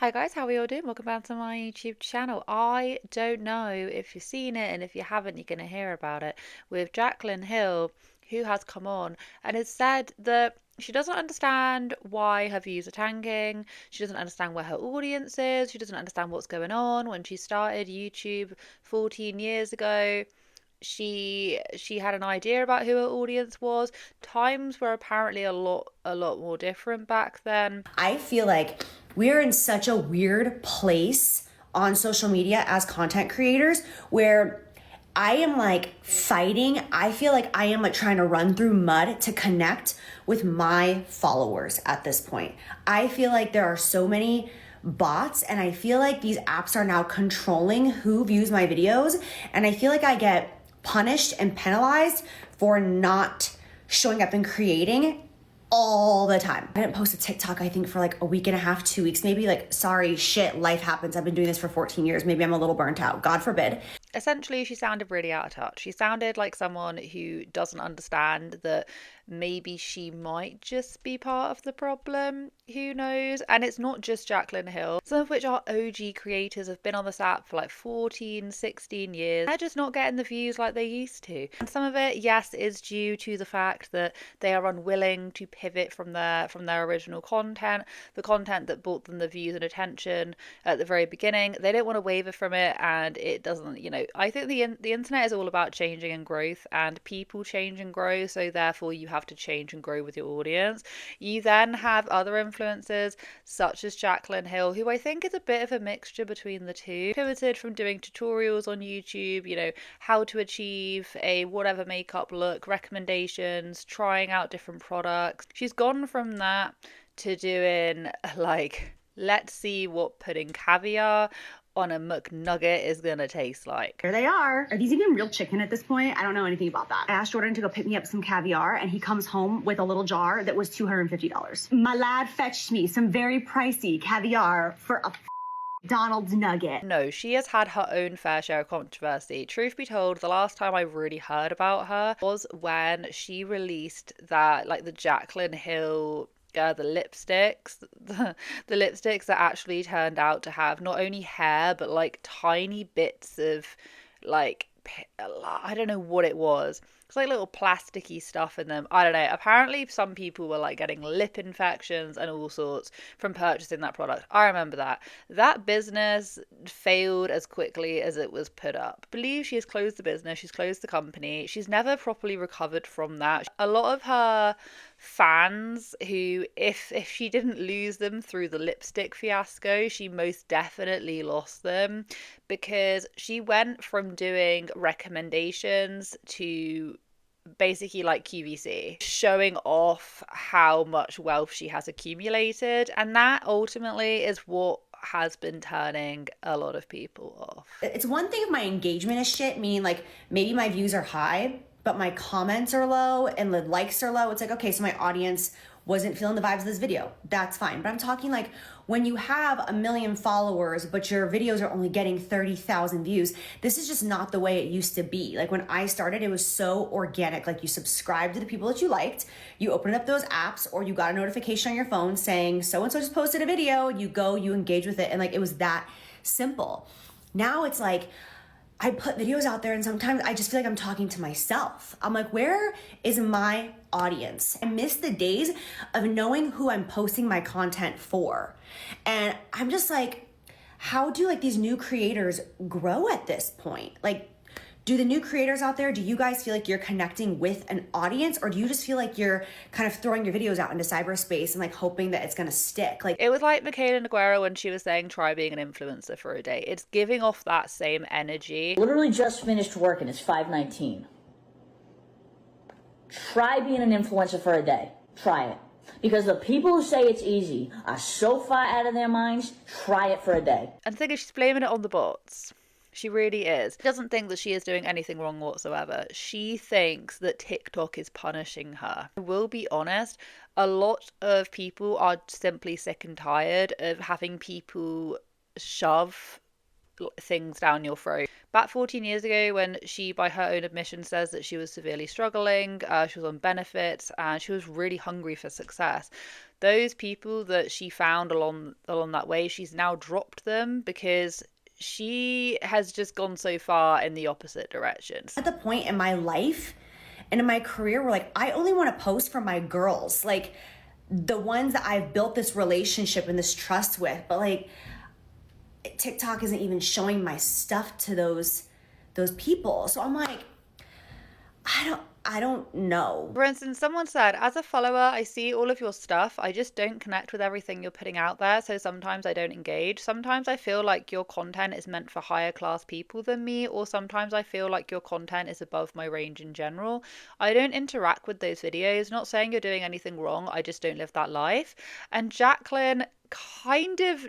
Hi guys, how are you all doing? Welcome back to my YouTube channel. I don't know if you've seen it, and if you haven't, you're going to hear about it with Jaclyn Hill, who has come on and has said that she doesn't understand why her views are tanking. She doesn't understand where her audience is. She doesn't understand what's going on. When she started YouTube 14 years ago, she had an idea about who her audience was. Times were apparently a lot more different back then. I feel like we're in such a weird place on social media as content creators where I am like fighting. I feel like I am like trying to run through mud to connect with my followers at this point. I feel like there are so many bots, and I feel like these apps are now controlling who views my videos, and I feel like I get punished and penalized for not showing up and creating all the time. I didn't post a TikTok, I think, for like a week and a half, 2 weeks, maybe. Like, sorry, shit, life happens. I've been doing this for 14 years. Maybe I'm a little burnt out. God forbid. Essentially, she sounded really out of touch. She sounded like someone who doesn't understand that maybe she might just be part of the problem. Who knows? And it's not just Jaclyn Hill, some of which are OG creators, have been on this app for like 14, 16 years. They're just not getting the views like they used to. And some of it, yes, is due to the fact that they are unwilling to pivot from their original content, the content that brought them the views and attention at the very beginning. They don't want to waver from it, and it doesn't, I think the internet is all about changing and growth, and people change and grow, so therefore you have to change and grow with your audience. You then have other influencers such as Jaclyn Hill, who I think is a bit of a mixture between the two. Pivoted from doing tutorials on YouTube, how to achieve a whatever makeup look, recommendations, trying out different products. She's gone from that to doing like, let's see what putting caviar on a McNugget is gonna taste like. There they are. Are these even real chicken at this point? I don't know anything about that. I asked Jordan to go pick me up some caviar, and he comes home with a little jar that was $250. My lad fetched me some very pricey caviar for a Donald's nugget. No, she has had her own fair share of controversy. Truth be told, the last time I really heard about her was when she released that, like, the Jaclyn Hill the lipsticks, the lipsticks that actually turned out to have not only hair but like tiny bits of like, I don't know what it was. It's like little plasticky stuff in them. I don't know. Apparently, some people were like getting lip infections and all sorts from purchasing that product. I remember that. That business failed as quickly as it was put up. I believe she has closed the business. She's closed the company. She's never properly recovered from that. A lot of her fans who, if she didn't lose them through the lipstick fiasco, she most definitely lost them, because she went from doing recommendations to basically like QVC, showing off how much wealth she has accumulated, and that ultimately is what has been turning a lot of people off. It's one thing if my engagement is shit, meaning like maybe my views are high, but my comments are low and the likes are low. It's like, okay, so my audience wasn't feeling the vibes of this video. That's fine. But I'm talking like when you have 1 million followers, but your videos are only getting 30,000 views, this is just not the way it used to be. Like when I started, it was so organic. Like you subscribed to the people that you liked, you opened up those apps, or you got a notification on your phone saying so-and-so just posted a video, you go, you engage with it. And like, it was that simple. Now it's like, I put videos out there and sometimes I just feel like I'm talking to myself. I'm like, where is my audience? I miss the days of knowing who I'm posting my content for. And I'm just like, how do like these new creators grow at this point? Like, do the new creators out there, do you guys feel like you're connecting with an audience, or do you just feel like you're kind of throwing your videos out into cyberspace and like hoping that it's gonna stick? Like, it was like Michaela Naguero when she was saying try being an influencer for a day. It's giving off that same energy. Literally just finished work and it's 5:19. Try being an influencer for a day. Try it. Because the people who say it's easy are so far out of their minds. Try it for a day. And the thing is, she's blaming it on the bots. She really is. She doesn't think that she is doing anything wrong whatsoever. She thinks that TikTok is punishing her. I will be honest, a lot of people are simply sick and tired of having people shove things down your throat. Back 14 years ago, when she, by her own admission, says that she was severely struggling, she was on benefits, and she was really hungry for success. Those people that she found along that way, she's now dropped them because she has just gone so far in the opposite direction. At the point in my life and in my career where like I only want to post for my girls, like the ones that I've built this relationship and this trust with, but like TikTok isn't even showing my stuff to those people. So I'm like, I don't know. For instance, someone said, as a follower, I see all of your stuff. I just don't connect with everything you're putting out there. So sometimes I don't engage. Sometimes I feel like your content is meant for higher class people than me, or sometimes I feel like your content is above my range in general. I don't interact with those videos. Not saying you're doing anything wrong. I just don't live that life. And Jaclyn kind of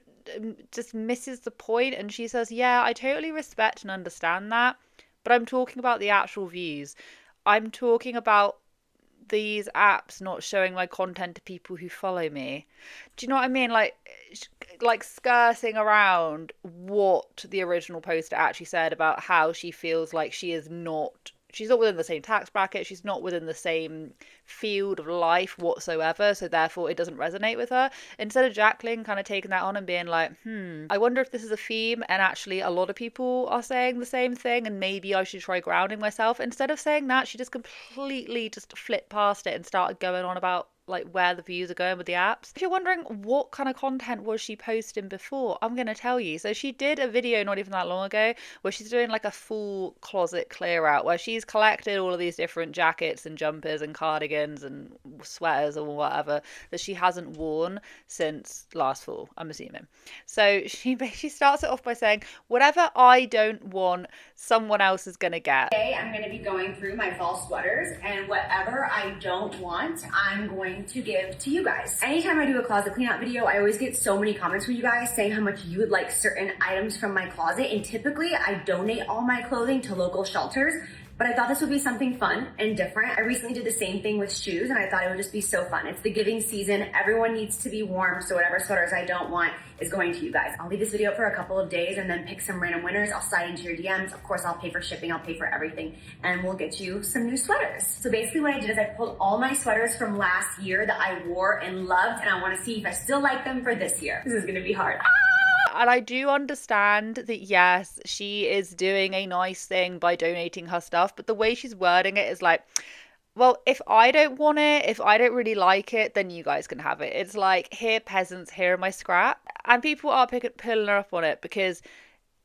just misses the point, and she says, yeah, I totally respect and understand that, but I'm talking about the actual views. I'm talking about these apps not showing my content to people who follow me. Do you know what I mean? Like skirting around what the original poster actually said about how she feels like she's not within the same tax bracket, she's not within the same field of life whatsoever, so therefore it doesn't resonate with her. Instead of Jaclyn kind of taking that on and being like, I wonder if this is a theme and actually a lot of people are saying the same thing and maybe I should try grounding myself. Instead of saying that, she just completely just flipped past it and started going on about like where the views are going with the apps. If you're wondering what kind of content was she posting before, I'm going to tell you. So she did a video not even that long ago where she's doing like a full closet clear out where she's collected all of these different jackets and jumpers and cardigans and sweaters or whatever that she hasn't worn since last fall, I'm assuming. So she starts it off by saying, whatever I don't want, someone else is going to get. Today I'm going to be going through my fall sweaters, and whatever I don't want, I'm going to give to you guys. Anytime I do a closet clean out video, I always get so many comments from you guys saying how much you would like certain items from my closet, and typically I donate all my clothing to local shelters, but I thought this would be something fun and different. I recently did the same thing with shoes, and I thought it would just be so fun. It's the giving season. Everyone needs to be warm, so whatever sweaters I don't want is going to you guys. I'll leave this video up for a couple of days and then pick some random winners. I'll slide into your DMs. Of course, I'll pay for shipping. I'll pay for everything, and we'll get you some new sweaters. So basically what I did is I pulled all my sweaters from last year that I wore and loved, and I want to see if I still like them for this year. This is going to be hard. And I do understand that, yes, she is doing a nice thing by donating her stuff, but the way she's wording it is like, well, if I don't want it, if I don't really like it, then you guys can have it. It's like, here, peasants, here are my scrap. And people are pulling her up on it because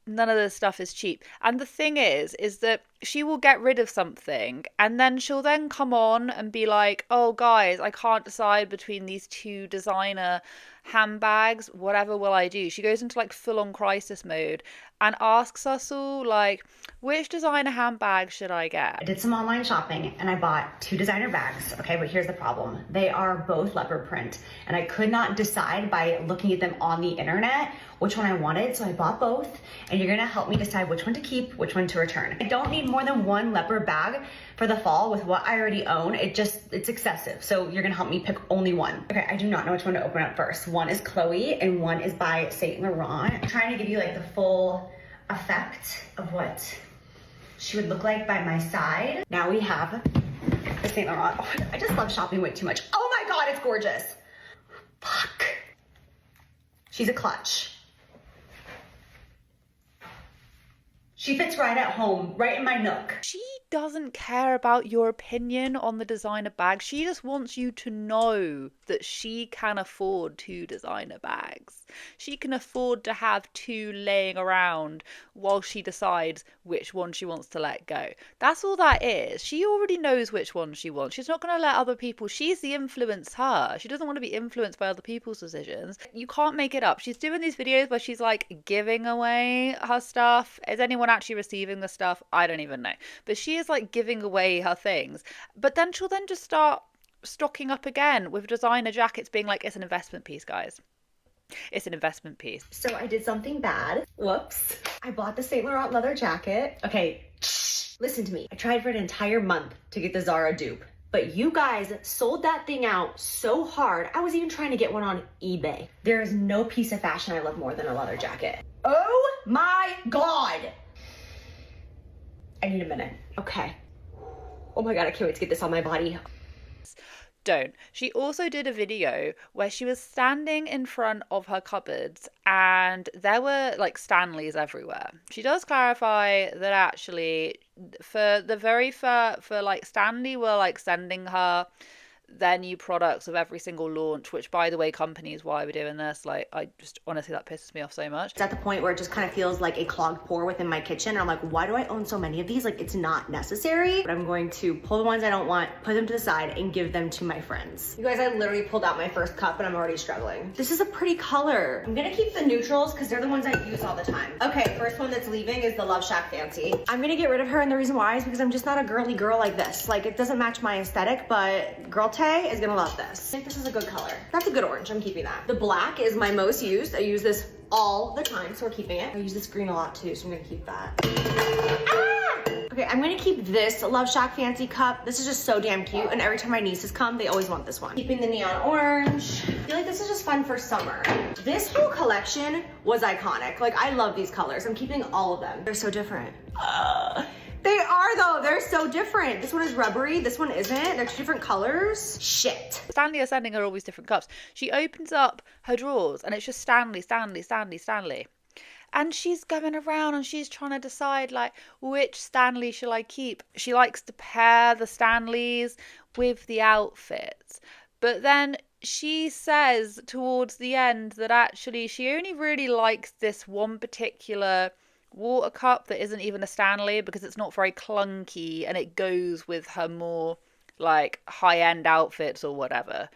none of this stuff is cheap. And the thing is that she will get rid of something and then she'll then come on and be like, oh guys, I can't decide between these two designer handbags, whatever will I do? She goes into like full on crisis mode and asks us all like, which designer handbag should I get? I did some online shopping and I bought 2 designer bags. Okay, but here's the problem. They are both leopard print and I could not decide by looking at them on the internet which one I wanted. So I bought both, and you're gonna help me decide which one to keep, which one to return. I don't need more than 1 leopard bag for the fall with what I already own. It's excessive. So you're gonna help me pick only one. Okay, I do not know which one to open up first. One is Chloe and one is by Saint Laurent. I'm trying to give you like the full effect of what she would look like by my side. Now we have the Saint Laurent. Oh, I just love shopping way too much. Oh my God, it's gorgeous. Fuck. She's a clutch. She fits right at home, right in my nook. She doesn't care about your opinion on the designer bag. She just wants you to know that she can afford 2 designer bags. She can afford to have 2 laying around while she decides which one she wants to let go. That's all that is. She already knows which one she wants. She's not going to let other people. She's the influencer. She doesn't want to be influenced by other people's decisions. You can't make it up. She's doing these videos where she's like giving away her stuff. Is anyone actually receiving the stuff? I don't even know. But she is like giving away her things. But then she'll then just start stocking up again with designer jackets, being like, it's an investment piece, guys. It's an investment piece. So I did something bad. Whoops. I bought the Saint Laurent leather jacket. Okay, listen to me. I tried for an entire month to get the Zara dupe, But you guys sold that thing out so hard. I was even trying to get one on eBay. There is no piece of fashion I love more than a leather jacket. Oh my God. I need a minute. Okay. Oh my God, I can't wait to get this on my body. Don't. She also did a video where she was standing in front of her cupboards and there were like Stanleys everywhere. She does clarify that actually for like Stanley were like sending her their new products of every single launch, which by the way, companies, why we're doing this, like I just honestly that pisses me off so much. It's at the point where it just kind of feels like a clogged pore within my kitchen, and I'm like, why do I own so many of these? Like, it's not necessary. But I'm going to pull the ones I don't want, put them to the side, and give them to my friends. You guys, I literally pulled out my first cup and I'm already struggling. This is a pretty color. I'm gonna keep the neutrals because they're the ones I use all the time. Okay, first one that's leaving is the Love Shack Fancy. I'm gonna get rid of her, and the reason why is because I'm just not a girly girl like this. Like, it doesn't match my aesthetic, but girl Tay is gonna love this. I think this is a good color. That's a good orange, I'm keeping that. The black is my most used. I use this all the time, so we're keeping it. I use this green a lot too, so I'm gonna keep that. Ah! Okay, I'm gonna keep this Love Shack Fancy cup. This is just so damn cute, and every time my nieces come, they always want this one. Keeping the neon orange. I feel like this is just fun for summer. This whole collection was iconic. Like, I love these colors. I'm keeping all of them. They're so different. They are though, they're so different. This one is rubbery, this one isn't. They're two different colors. Shit. Stanley are sending her all these different cups. She opens up her drawers and it's just Stanley, Stanley, Stanley, Stanley. And she's going around and she's trying to decide like which Stanley shall I keep. She likes to pair the Stanleys with the outfits. But then she says towards the end that actually she only really likes this one particular water cup that isn't even a Stanley because it's not very clunky and it goes with her more like high-end outfits or whatever.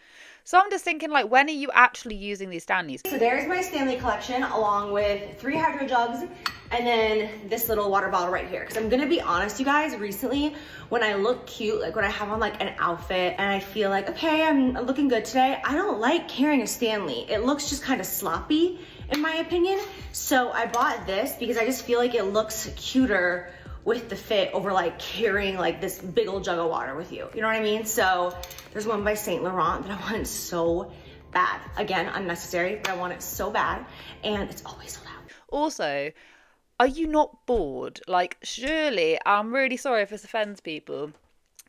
So I'm just thinking, like, when are you actually using these Stanleys? So there's my Stanley collection along with 3 hydro jugs and then this little water bottle right here. Because I'm gonna be honest, you guys, recently when I look cute, like when I have on like an outfit and I feel like, okay, I'm looking good today, I don't like carrying a Stanley. It looks just kind of sloppy in my opinion. So I bought this because I just feel like it looks cuter with the fit over like carrying like this big old jug of water with you. You know what I mean? So there's one by Saint Laurent that I wanted so bad. Again, unnecessary, but I want it so bad. And it's always sold out. Also, are you not bored? Like, surely, I'm really sorry if this offends people,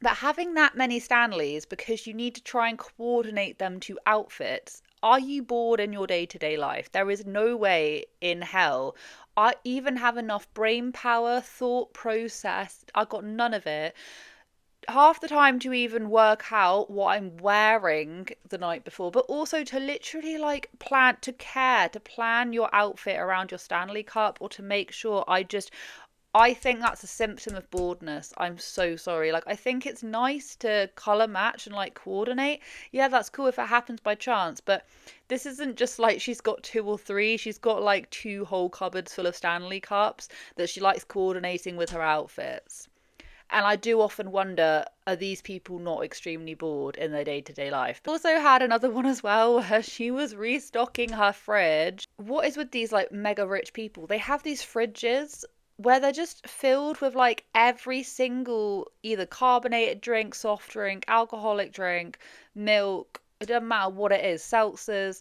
but having that many Stanleys because you need to try and coordinate them to outfits, are you bored in your day-to-day life? There is no way in hell I even have enough brain power, thought process. I got none of it. Half the time to even work out what I'm wearing the night before, but also to literally like plan your outfit around your Stanley cup, or to make sure I think that's a symptom of boredness. I'm so sorry. Like, I think it's nice to color match and like coordinate. Yeah, that's cool if it happens by chance, but this isn't just like she's got 2 or 3. She's got like 2 whole cupboards full of Stanley cups that she likes coordinating with her outfits. And I do often wonder, are these people not extremely bored in their day-to-day life? Also had another one as well where she was restocking her fridge. What is with these like mega rich people? They have these fridges where they're just filled with like every single either carbonated drink, soft drink, alcoholic drink, milk, it doesn't matter what it is, seltzers.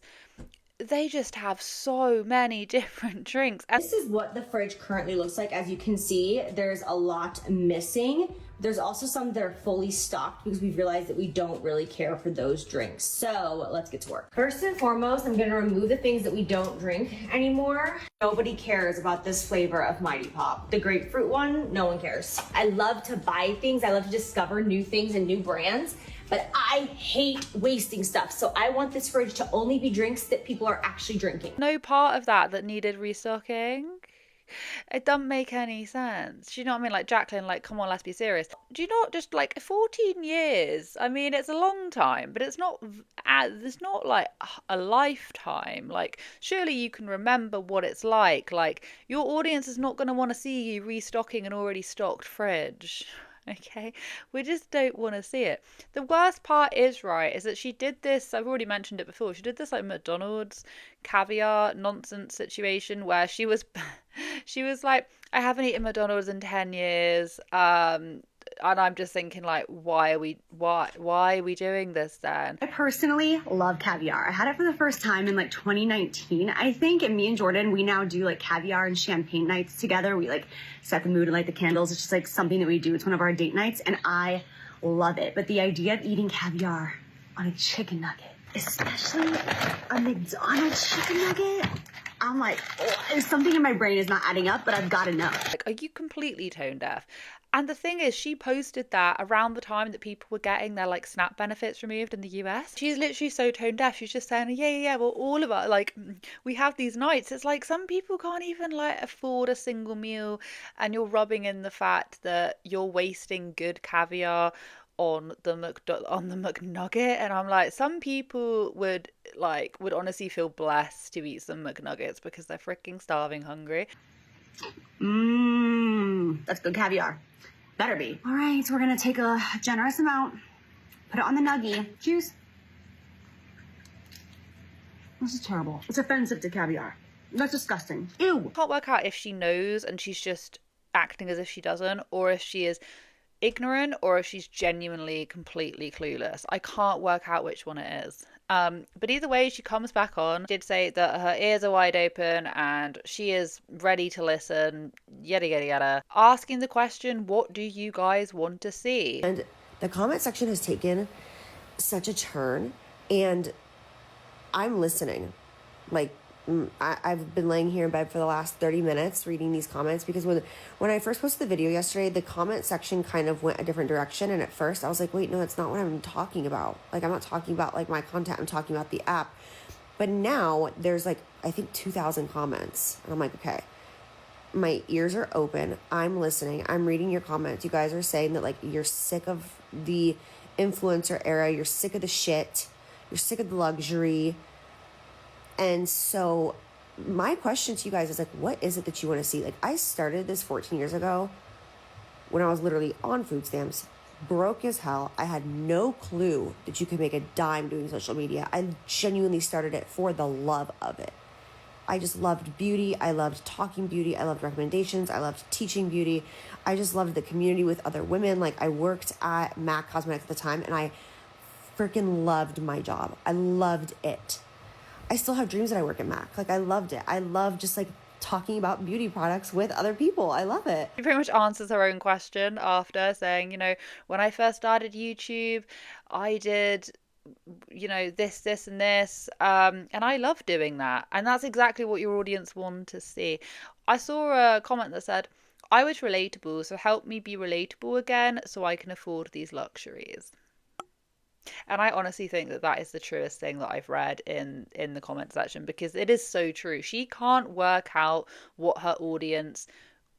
They just have so many different drinks. This is what the fridge currently looks like. As you can see, there's a lot missing. There's also some that are fully stocked because we've realized that we don't really care for those drinks. So let's get to work. First and foremost, I'm gonna remove the things that we don't drink anymore. Nobody cares about this flavor of Mighty Pop. The grapefruit one, no one cares. I love to buy things. I love to discover new things and new brands, but I hate wasting stuff. So I want this fridge to only be drinks that people are actually drinking. No part of that needed restocking. It doesn't make any sense. Do you know what I mean? Like, Jaclyn, like, come on, let's be serious. Do you not just, like, 14 years? I mean, it's a long time, but it's not like a lifetime. Like, surely you can remember what it's like. Like, your audience is not going to want to see you restocking an already stocked fridge. Okay, we just don't want to see it. The worst part is that she did this, I've already mentioned it before, she did this like McDonald's caviar nonsense situation where she was like, I haven't eaten McDonald's in 10 years, And I'm just thinking, like, why are we doing this then? I personally love caviar. I had it for the first time in like 2019, I think. And me and Jordan, we now do like caviar and champagne nights together. We like set the mood and light the candles. It's just like something that we do. It's one of our date nights, and I love it. But the idea of eating caviar on a chicken nugget, especially a McDonald's chicken nugget, I'm like, oh, something in my brain is not adding up, but I've got to know. Like, are you completely tone deaf? And the thing is, she posted that around the time that people were getting their like SNAP benefits removed in the US. She's literally so tone deaf. She's just saying, yeah, well, all of us, like, we have these nights. It's like some people can't even like afford a single meal, and you're rubbing in the fact that you're wasting good caviar on the McNugget, and I'm like, some people would honestly feel blessed to eat some McNuggets because they're freaking starving hungry. That's good caviar. Better be. All right, so we're gonna take a generous amount, put it on the nuggie. Juice. This is terrible. It's offensive to caviar. That's disgusting. Ew. Can't work out if she knows and she's just acting as if she doesn't, or if she is ignorant, or if she's genuinely completely clueless. I can't work out which one it is. But either way, she comes back on, did say that her ears are wide open and she is ready to listen, yada yada yada, asking the question, what do you guys want to see? And the comment section has taken such a turn, and I'm listening. Like, I've been laying here in bed for the last 30 minutes reading these comments, because when I first posted the video yesterday, the comment section kind of went a different direction, and at first I was like, wait, no, that's not what I'm talking about. Like, I'm not talking about like my content, I'm talking about the app. But now there's like, I think 2,000 comments, and I'm like, okay, my ears are open, I'm listening, I'm reading your comments. You guys are saying that like you're sick of the influencer era, you're sick of the shit, you're sick of the luxury. And so my question to you guys is like, what is it that you want to see? Like, I started this 14 years ago when I was literally on food stamps, broke as hell. I had no clue that you could make a dime doing social media. I genuinely started it for the love of it. I just loved beauty. I loved talking beauty. I loved recommendations. I loved teaching beauty. I just loved the community with other women. Like, I worked at MAC Cosmetics at the time, and I freaking loved my job. I loved it. I still have dreams that I work at MAC. Like, I loved it. I love just like talking about beauty products with other people. I love it. She pretty much answers her own question after saying, when I first started YouTube, I did, this and this. And I love doing that. And that's exactly what your audience want to see. I saw a comment that said, I was relatable, so help me be relatable again so I can afford these luxuries. And I honestly think that that is the truest thing that I've read in the comment section, because it is so true. She can't work out what her audience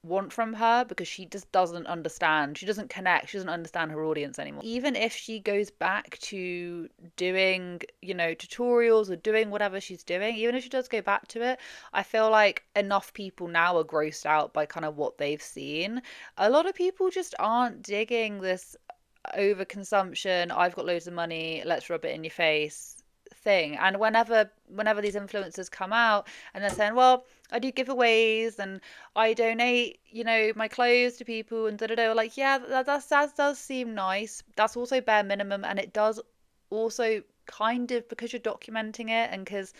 want from her because she just doesn't understand. She doesn't connect. She doesn't understand her audience anymore. Even if she goes back to doing, tutorials or doing whatever she's doing, even if she does go back to it, I feel like enough people now are grossed out by kind of what they've seen. A lot of people just aren't digging this overconsumption, I've got loads of money, let's rub it in your face thing. And whenever these influencers come out and they're saying, well, I do giveaways and I donate, my clothes to people and like, yeah, that does seem nice. That's also bare minimum, and it does also kind of, because you're documenting it and because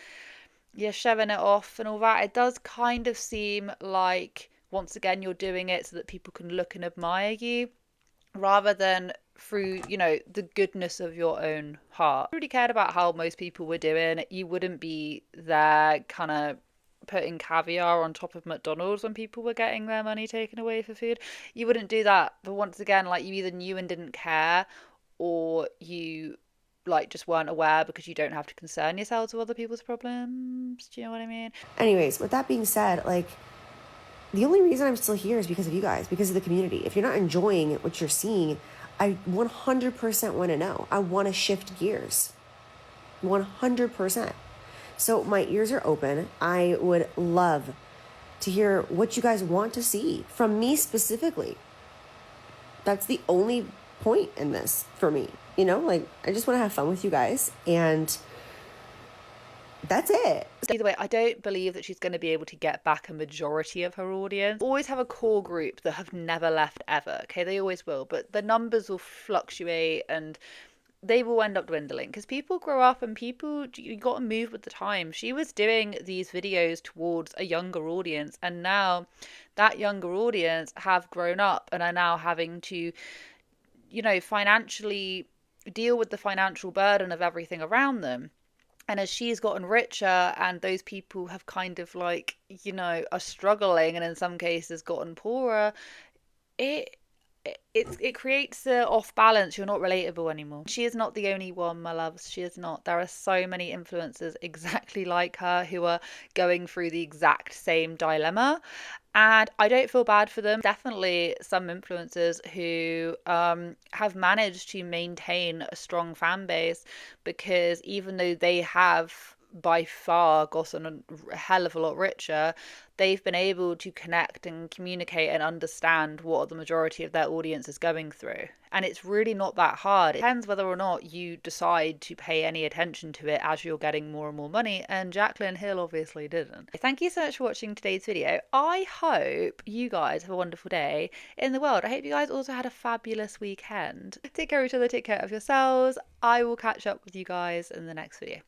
you're showing it off and all that, it does kind of seem like, once again, you're doing it so that people can look and admire you, rather than through, the goodness of your own heart. If you really cared about how most people were doing, you wouldn't be there kind of putting caviar on top of McDonald's when people were getting their money taken away for food. You wouldn't do that. But once again, like, you either knew and didn't care, or you like just weren't aware because you don't have to concern yourselves with other people's problems. Do you know what I mean? Anyways, with that being said, like, the only reason I'm still here is because of you guys, because of the community. If you're not enjoying what you're seeing, I 100% want to know. I want to shift gears. 100%. So my ears are open. I would love to hear what you guys want to see from me specifically. That's the only point in this for me. Like, I just want to have fun with you guys. And That's it. Either way, I don't believe that she's going to be able to get back a majority of her audience. Always have a core group that have never left ever. Okay, they always will, but the numbers will fluctuate and they will end up dwindling because people grow up and people, you got to move with the time. She was doing these videos towards a younger audience, and now that younger audience have grown up and are now having to, financially deal with the financial burden of everything around them. And as she's gotten richer and those people have kind of like, are struggling and in some cases gotten poorer, it it creates the off balance. You're not relatable anymore. She is not the only one, my loves. She is not. There are so many influencers exactly like her who are going through the exact same dilemma. And I don't feel bad for them. Definitely some influencers who have managed to maintain a strong fan base because even though they have by far gotten a hell of a lot richer, they've been able to connect and communicate and understand what the majority of their audience is going through. And it's really not that hard. It depends whether or not you decide to pay any attention to it as you're getting more and more money. And Jaclyn Hill obviously didn't. Thank you so much for watching today's video. I hope you guys have a wonderful day in the world. I hope you guys also had a fabulous weekend. Take care of each other, take care of yourselves. I will catch up with you guys in the next video.